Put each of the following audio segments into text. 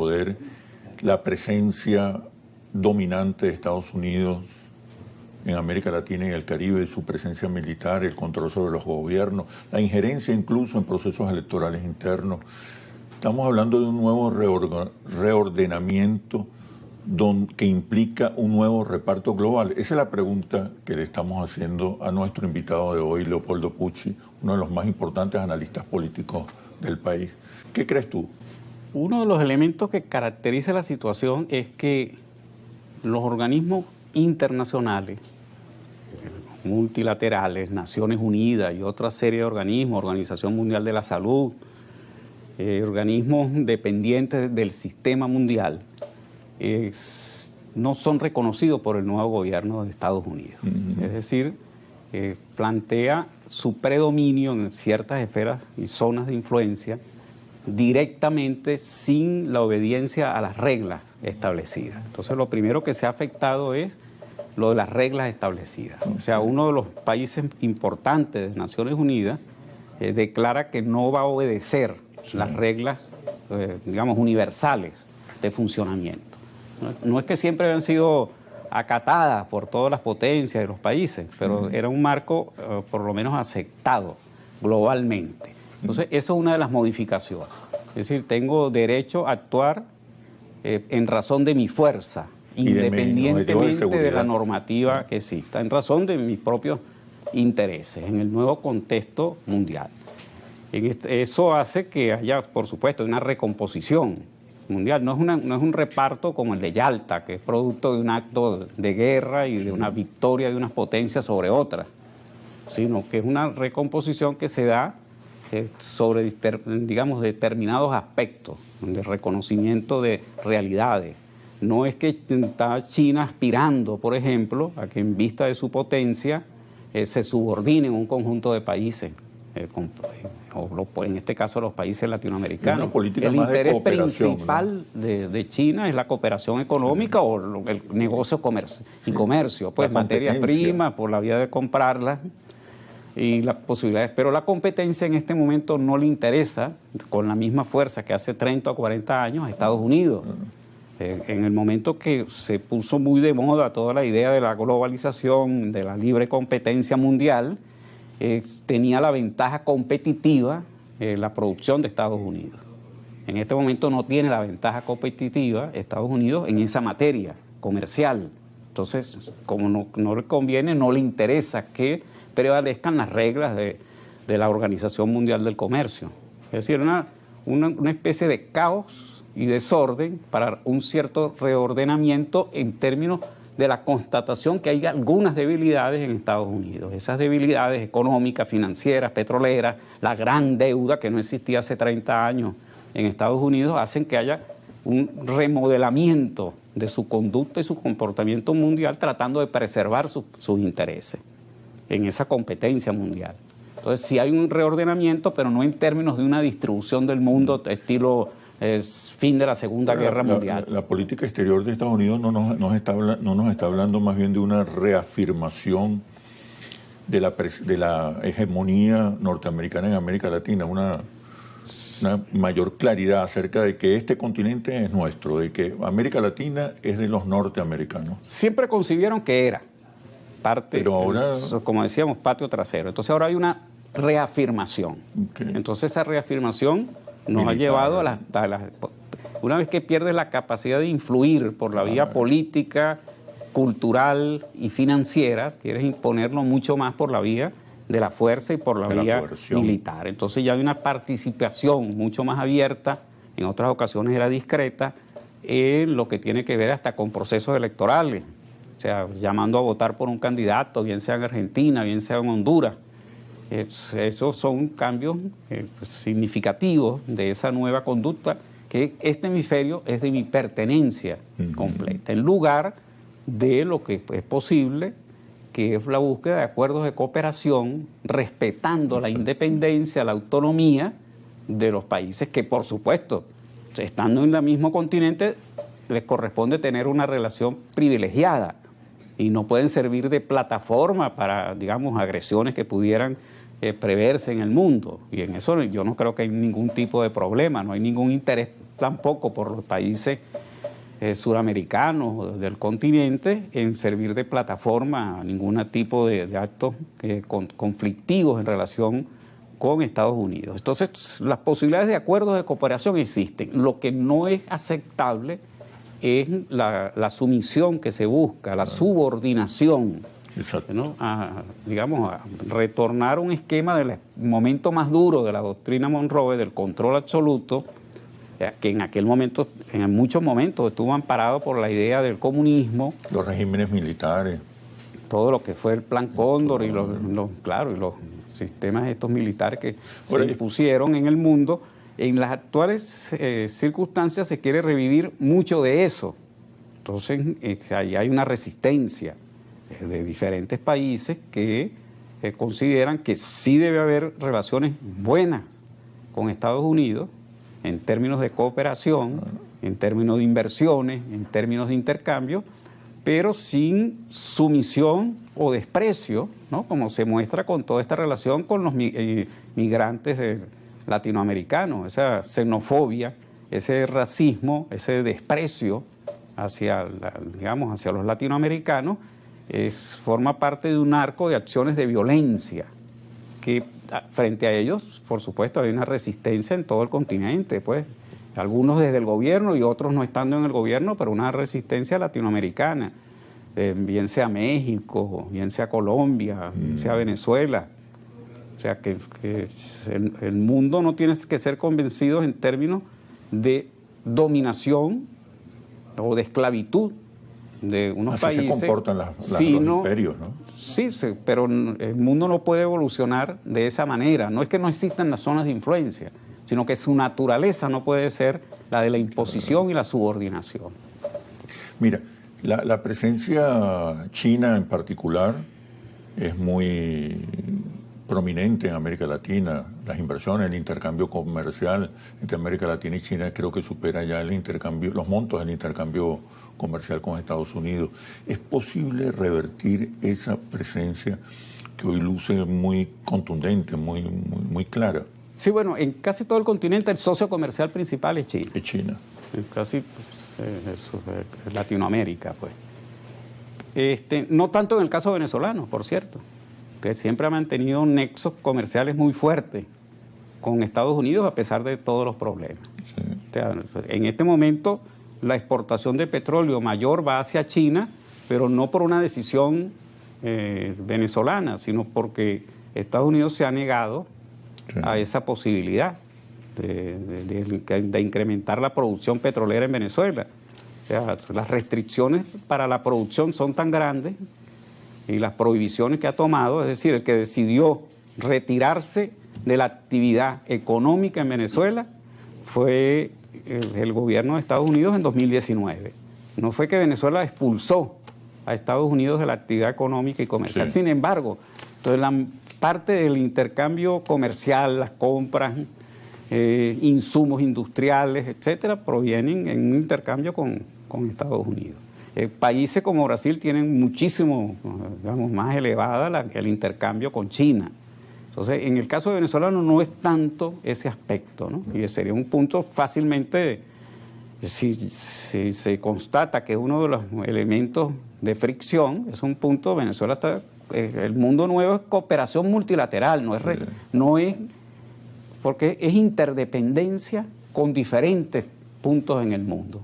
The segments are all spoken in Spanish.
poder, la presencia dominante de Estados Unidos en América Latina y el Caribe, su presencia militar, el control sobre los gobiernos, la injerencia incluso en procesos electorales internos. Estamos hablando de un nuevo reordenamiento que implica un nuevo reparto global. Esa es la pregunta que le estamos haciendo a nuestro invitado de hoy, Leopoldo Pucci, uno de los más importantes analistas políticos del país. ¿Qué crees tú? Uno de los elementos que caracteriza la situación es que los organismos internacionales, multilaterales, Naciones Unidas y otra serie de organismos, Organización Mundial de la Salud, organismos dependientes del sistema mundial, no son reconocidos por el nuevo gobierno de Estados Unidos. Es decir, plantea su predominio en ciertas esferas y zonas de influencia directamente sin la obediencia a las reglas establecidas. Entonces, lo primero que se ha afectado es lo de las reglas establecidas. O sea, uno de los países importantes de Naciones Unidas declara que no va a obedecer las reglas, digamos, universales de funcionamiento. No es que siempre han sido acatadas por todas las potencias de los países, pero era un marco por lo menos aceptado globalmente. Entonces, eso es una de las modificaciones. Es decir, tengo derecho a actuar en razón de mi fuerza, independientemente de la normativa que exista, en razón de mis propios intereses, en el nuevo contexto mundial. Eso hace que haya, por supuesto, una recomposición mundial. No es un reparto como el de Yalta, que es producto de un acto de guerra y de una victoria de unas potencias sobre otras, sino que es una recomposición que se da sobre, digamos, determinados aspectos de reconocimiento de realidades. No es que está China aspirando, por ejemplo, a que en vista de su potencia se subordinen un conjunto de países, o en este caso los países latinoamericanos. El interés principal, ¿no?, de China es la cooperación económica o el negocio y comercio, pues materias primas por la vía de comprarlas y las posibilidades. Pero la competencia en este momento no le interesa con la misma fuerza que hace 30 o 40 años a Estados Unidos. En el momento que se puso muy de moda toda la idea de la globalización, de la libre competencia mundial, tenía la ventaja competitiva la producción de Estados Unidos. En este momento no tiene la ventaja competitiva Estados Unidos en esa materia comercial. Entonces, como no le conviene, no le interesa que prevalezcan las reglas de la Organización Mundial del Comercio. Es decir, una especie de caos y desorden para un cierto reordenamiento en términos de la constatación que hay algunas debilidades en Estados Unidos. Esas debilidades económicas, financieras, petroleras, la gran deuda que no existía hace 30 años en Estados Unidos, hacen que haya un remodelamiento de su conducta y su comportamiento mundial tratando de preservar sus intereses en esa competencia mundial. Entonces, sí hay un reordenamiento, pero no en términos de una distribución del mundo estilo fin de la Segunda Guerra Mundial. La política exterior de Estados Unidos no nos está hablando más bien de una reafirmación de la hegemonía norteamericana en América Latina, una mayor claridad acerca de que este continente es nuestro, de que América Latina es de los norteamericanos. Siempre concibieron que era parte, pero ahora, como decíamos, patio trasero. Entonces ahora hay una reafirmación. Okay. Entonces esa reafirmación nos ha llevado a una vez que pierdes la capacidad de influir por la vía política, cultural y financiera, quieres imponerlo mucho más por la vía de la fuerza y por la vía militar. Entonces ya hay una participación mucho más abierta, en otras ocasiones era discreta, en lo que tiene que ver hasta con procesos electorales. O sea, llamando a votar por un candidato, bien sea en Argentina, bien sea en Honduras. Esos son cambios significativos de esa nueva conducta, que este hemisferio es de mi pertenencia completa, en lugar de lo que es posible, que es la búsqueda de acuerdos de cooperación, respetando la independencia, la autonomía de los países que, por supuesto, estando en el mismo continente, les corresponde tener una relación privilegiada y no pueden servir de plataforma para, digamos, agresiones que pudieran preverse en el mundo. Y en eso yo no creo que hay ningún tipo de problema, no hay ningún interés tampoco por los países suramericanos del continente en servir de plataforma a ningún tipo de actos conflictivos en relación con Estados Unidos. Entonces, las posibilidades de acuerdos de cooperación existen. Lo que no es aceptable es la sumisión que se busca, la subordinación. Exacto. ¿No? A retornar a un esquema del momento más duro de la doctrina Monroe, del control absoluto, que en aquel momento, en muchos momentos, estuvo amparado por la idea del comunismo. Los regímenes militares. Todo lo que fue el Plan Cóndor y los sistemas estos militares que se impusieron en el mundo. En las actuales circunstancias se quiere revivir mucho de eso. Entonces, ahí hay una resistencia de diferentes países que consideran que sí debe haber relaciones buenas con Estados Unidos en términos de cooperación, en términos de inversiones, en términos de intercambio, pero sin sumisión o desprecio, ¿no? Como se muestra con toda esta relación con los migrantes latinoamericanos, esa xenofobia, ese racismo, ese desprecio hacia los latinoamericanos, forma parte de un arco de acciones de violencia que frente a ellos, por supuesto, hay una resistencia en todo el continente, pues, algunos desde el gobierno y otros no estando en el gobierno, pero una resistencia latinoamericana, bien sea México, bien sea Colombia, bien sea Venezuela. O sea, que el mundo no tiene que ser convencido en términos de dominación o de esclavitud de unos países. Así se comportan los imperios, ¿no? Sí, pero el mundo no puede evolucionar de esa manera. No es que no existan las zonas de influencia, sino que su naturaleza no puede ser la de la imposición y la subordinación. Mira, la presencia china en particular es muy prominente en América Latina. Las inversiones, el intercambio comercial entre América Latina y China creo que supera ya los montos del intercambio comercial con Estados Unidos. ¿Es posible revertir esa presencia que hoy luce muy contundente, muy clara? Sí, bueno, en casi todo el continente el socio comercial principal es China. Es China. En casi Latinoamérica, pues. No tanto en el caso venezolano, por cierto, que siempre ha mantenido nexos comerciales muy fuertes con Estados Unidos a pesar de todos los problemas. Sí. O sea, en este momento la exportación de petróleo mayor va hacia China, pero no por una decisión venezolana, sino porque Estados Unidos se ha negado a esa posibilidad de incrementar la producción petrolera en Venezuela. O sea, las restricciones para la producción son tan grandes y las prohibiciones que ha tomado, es decir, el que decidió retirarse de la actividad económica en Venezuela fue el gobierno de Estados Unidos en 2019. No fue que Venezuela expulsó a Estados Unidos de la actividad económica y comercial. Sí. Sin embargo, entonces la parte del intercambio comercial, las compras, insumos industriales, etcétera, provienen en un intercambio con Estados Unidos. Países como Brasil tienen muchísimo, más elevada el intercambio con China. Entonces, en el caso de venezolano no es tanto ese aspecto, ¿no? Y sería un punto fácilmente, si se constata que es uno de los elementos de fricción, es un punto, Venezuela está, el mundo nuevo es cooperación multilateral, no es porque es interdependencia con diferentes puntos en el mundo.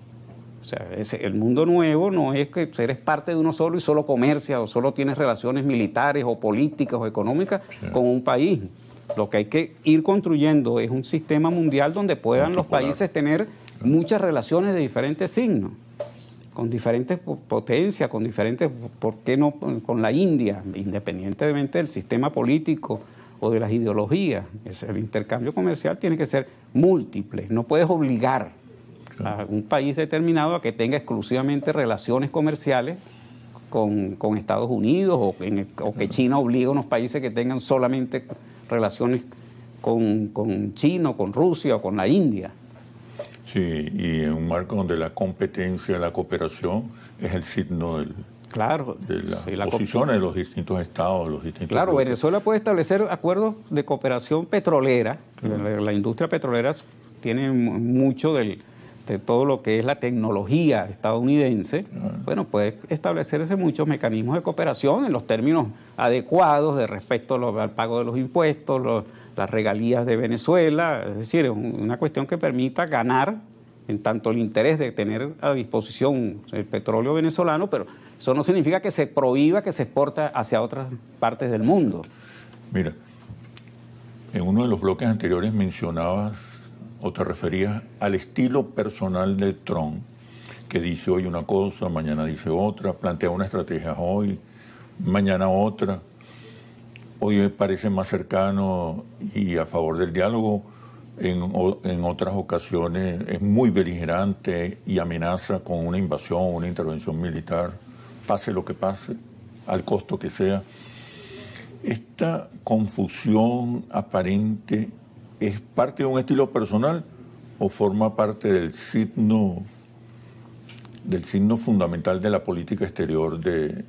O sea, el mundo nuevo no es que eres parte de uno solo y solo comercias o solo tienes relaciones militares o políticas o económicas con un país. Lo que hay que ir construyendo es un sistema mundial donde puedan los países tener muchas relaciones de diferentes signos, con diferentes potencias, con diferentes, ¿por qué no con la India? Independientemente del sistema político o de las ideologías. El intercambio comercial tiene que ser múltiple, no puedes obligar a un país determinado a que tenga exclusivamente relaciones comerciales con Estados Unidos o que China obligue a unos países que tengan solamente relaciones con China o con Rusia o con la India. Sí, y en un marco donde la competencia, la cooperación es el signo de las posiciones de los distintos estados, los distintos bloques. Venezuela puede establecer acuerdos de cooperación petrolera. La industria petrolera tiene mucho de todo lo que es la tecnología estadounidense, bueno, puede establecerse muchos mecanismos de cooperación en los términos adecuados de respecto al pago de los impuestos, las regalías de Venezuela, es decir, es una cuestión que permita ganar en tanto el interés de tener a disposición el petróleo venezolano, pero eso no significa que se prohíba que se exporte hacia otras partes del mundo. Mira, en uno de los bloques anteriores mencionabas o te referías al estilo personal de Trump, que dice hoy una cosa, mañana dice otra, plantea una estrategia hoy, mañana otra. Hoy me parece más cercano y a favor del diálogo, en otras ocasiones es muy beligerante y amenaza con una invasión, una intervención militar, pase lo que pase, al costo que sea. Esta confusión aparente ¿es parte de un estilo personal o forma parte del signo fundamental de la política exterior de